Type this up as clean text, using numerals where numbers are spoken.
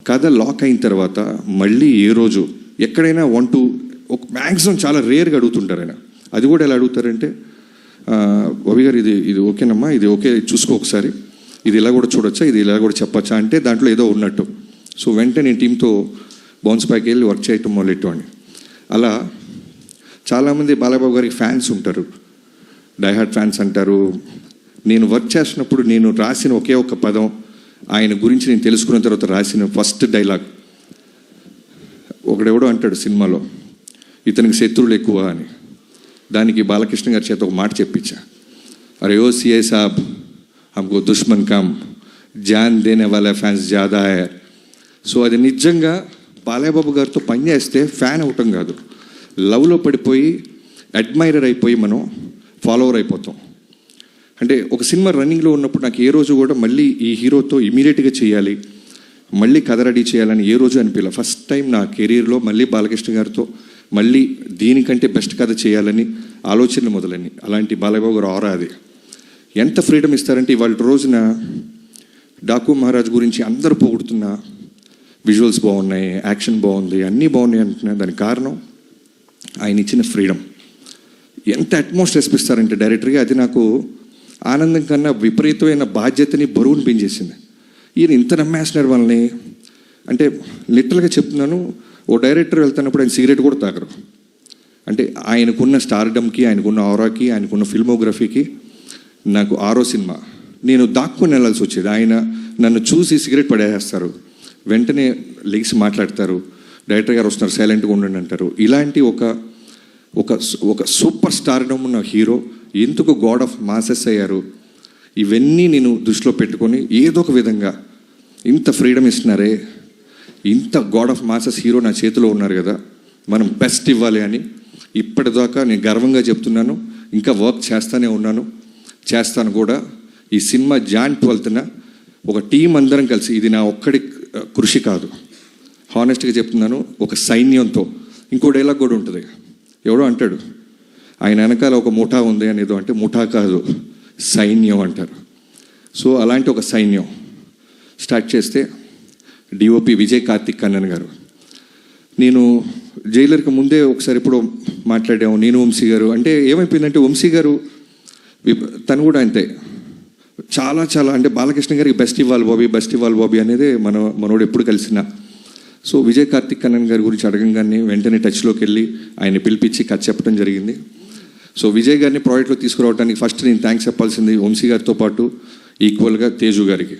కథ లాక్ అయిన తర్వాత మళ్ళీ ఏ రోజు ఎక్కడైనా ఒక మ్యాక్సిమం చాలా రేర్గా అడుగుతుంటారు ఆయన. అది కూడా ఎలా అడుగుతారంటే, బాబీ గారు ఇది ఓకేనమ్మా, ఇది ఓకే చూసుకో ఒకసారి, ఇది ఇలా కూడా చూడొచ్చా, ఇది ఇలా కూడా చెప్పచ్చా అంటే దాంట్లో ఏదో ఉన్నట్టు. సో వెంటనే నేను టీంతో బౌన్స్ బ్యాక్ వెళ్ళి వర్క్ చేయటం మొదలెట్టామని. అలా చాలామంది బాలయ్యబాబు గారికి ఫ్యాన్స్ ఉంటారు, డైహార్డ్ ఫ్యాన్స్ అంటారు. నేను వర్క్ చేస్తున్నప్పుడు నేను రాసిన ఒకే ఒక పదం, ఆయన గురించి నేను తెలుసుకున్న తర్వాత రాసిన ఫస్ట్ డైలాగ్, ఒకడెవడో అంటాడు సినిమాలో ఇతనికి శత్రువులు ఎక్కువ అని. దానికి బాలకృష్ణ గారి చేత ఒక మాట చెప్పించా, అరే ఓ సిఐ సాబ్ హమ్కో దుష్మన్ కమ్ జాన్ దేనే వాళ్ళ ఫ్యాన్స్ జాదా హై. సో అది నిజంగా బాలయ్యబాబు గారితో పనిచేస్తే ఫ్యాన్ అవటం కాదు, లవ్లో పడిపోయి అడ్మైరర్ అయిపోయి మనం ఫాలోవర్ అయిపోతాం. అంటే ఒక సినిమా రన్నింగ్లో ఉన్నప్పుడు నాకు ఏ రోజు కూడా మళ్ళీ ఈ హీరోతో ఇమీడియట్గా చేయాలి, మళ్ళీ కథ రెడీ చేయాలని ఏ రోజు అనిపించలే. ఫస్ట్ టైం నా కెరీర్లో మళ్ళీ బాలకృష్ణ గారితో మళ్ళీ దీనికంటే బెస్ట్ కథ చేయాలని ఆలోచనలు మొదలని. అలాంటి బాలయ్యబాబు గారు ఆరా అది. ఎంత ఫ్రీడమ్ ఇస్తారంటే ఇవాళ రోజున డాకు మహారాజ్ గురించి అందరూ పొగుడుతున్నా, విజువల్స్ బాగున్నాయి, యాక్షన్ బాగుంది, అన్నీ బాగున్నాయి అంటున్నా. దానికి కారణం ఆయన ఇచ్చిన ఫ్రీడమ్. ఎంత అట్మోస్ట్ రెస్పిస్తారంటే డైరెక్టర్గా, అది నాకు ఆనందం కన్నా విపరీతమైన బాధ్యతని బరువుని పెంచేసింది. ఈయన ఇంత నమ్మేస్తున్నారు వాళ్ళని. అంటే లిటరల్గా చెప్తున్నాను, ఓ డైరెక్టర్ వెళ్తున్నప్పుడు ఆయన సిగరెట్ కూడా తాగరు. అంటే ఆయనకున్న స్టార్డమ్కి, ఆయనకున్న ఆరాకి, ఆయనకున్న ఫిల్మోగ్రఫీకి. నాకు 6వ సినిమా నేను దాక్కుని వెళ్ళాల్సి వచ్చేది. ఆయన నన్ను చూసి సిగరెట్ పడేస్తారు, వెంటనే లెగ్స్ మాట్లాడతారు, డైరెక్టర్ గారు వస్తున్నారు సైలెంట్గా ఉండండి అంటారు. ఇలాంటి ఒక సూపర్ స్టార్డమ్ ఉన్న హీరో ఎందుకు గాడ్ ఆఫ్ మాసెస్ అయ్యారు, ఇవన్నీ నేను దృష్టిలో పెట్టుకొని ఏదో ఒక విధంగా ఇంత ఫ్రీడమ్ ఇస్తున్నారే, ఇంత గాడ్ ఆఫ్ మాసెస్ హీరో నా చేతిలో ఉన్నారు కదా, మనం బెస్ట్ ఇవ్వాలి అని ఇప్పటిదాకా నేను గర్వంగా చెప్తున్నాను. ఇంకా వర్క్ చేస్తూనే ఉన్నాను, చేస్తాను కూడా. ఈ సినిమా జాన్ 12న ఒక టీం అందరం కలిసి, ఇది నా ఒక్కడి కృషి కాదు, హానెస్ట్గా చెప్తున్నాను, ఒక సైన్యంతో. ఇంకో డైలాగ్ కూడా ఉంటుంది, ఎవడో అంటాడు ఆయన వెనకాల ఒక ముఠా ఉంది అనేదో, అంటే ముఠా కాదు సైన్యం అంటారు. సో అలాంటి ఒక సైన్యం స్టార్ట్ చేస్తే డిఓపి విజయ్ కార్తిక్ కన్నన్ గారు. నేను జైలర్కి ముందే ఒకసారి ఎప్పుడో మాట్లాడాము, నేను వంశీ గారు. అంటే ఏమైపోయిందంటే వంశీ గారు తను కూడా అంతే, చాలా చాలా అంటే బాలకృష్ణ గారికి బెస్ట్ ఇవ్వాలి బాబీ అనేది మనోడు ఎప్పుడు కలిసినా. సో విజయ్ కార్తిక్ కన్నన్ గారి గురించి అడగంగానే వెంటనే టచ్లోకి వెళ్ళి ఆయన పిలిపించి కథ చెప్పడం జరిగింది. సో విజయ్ గారిని ప్రాజెక్ట్లో తీసుకురావడానికి ఫస్ట్ నేను థ్యాంక్స్ చెప్పాల్సింది వంశీ గారితో పాటు ఈక్వల్గా తేజు గారికి.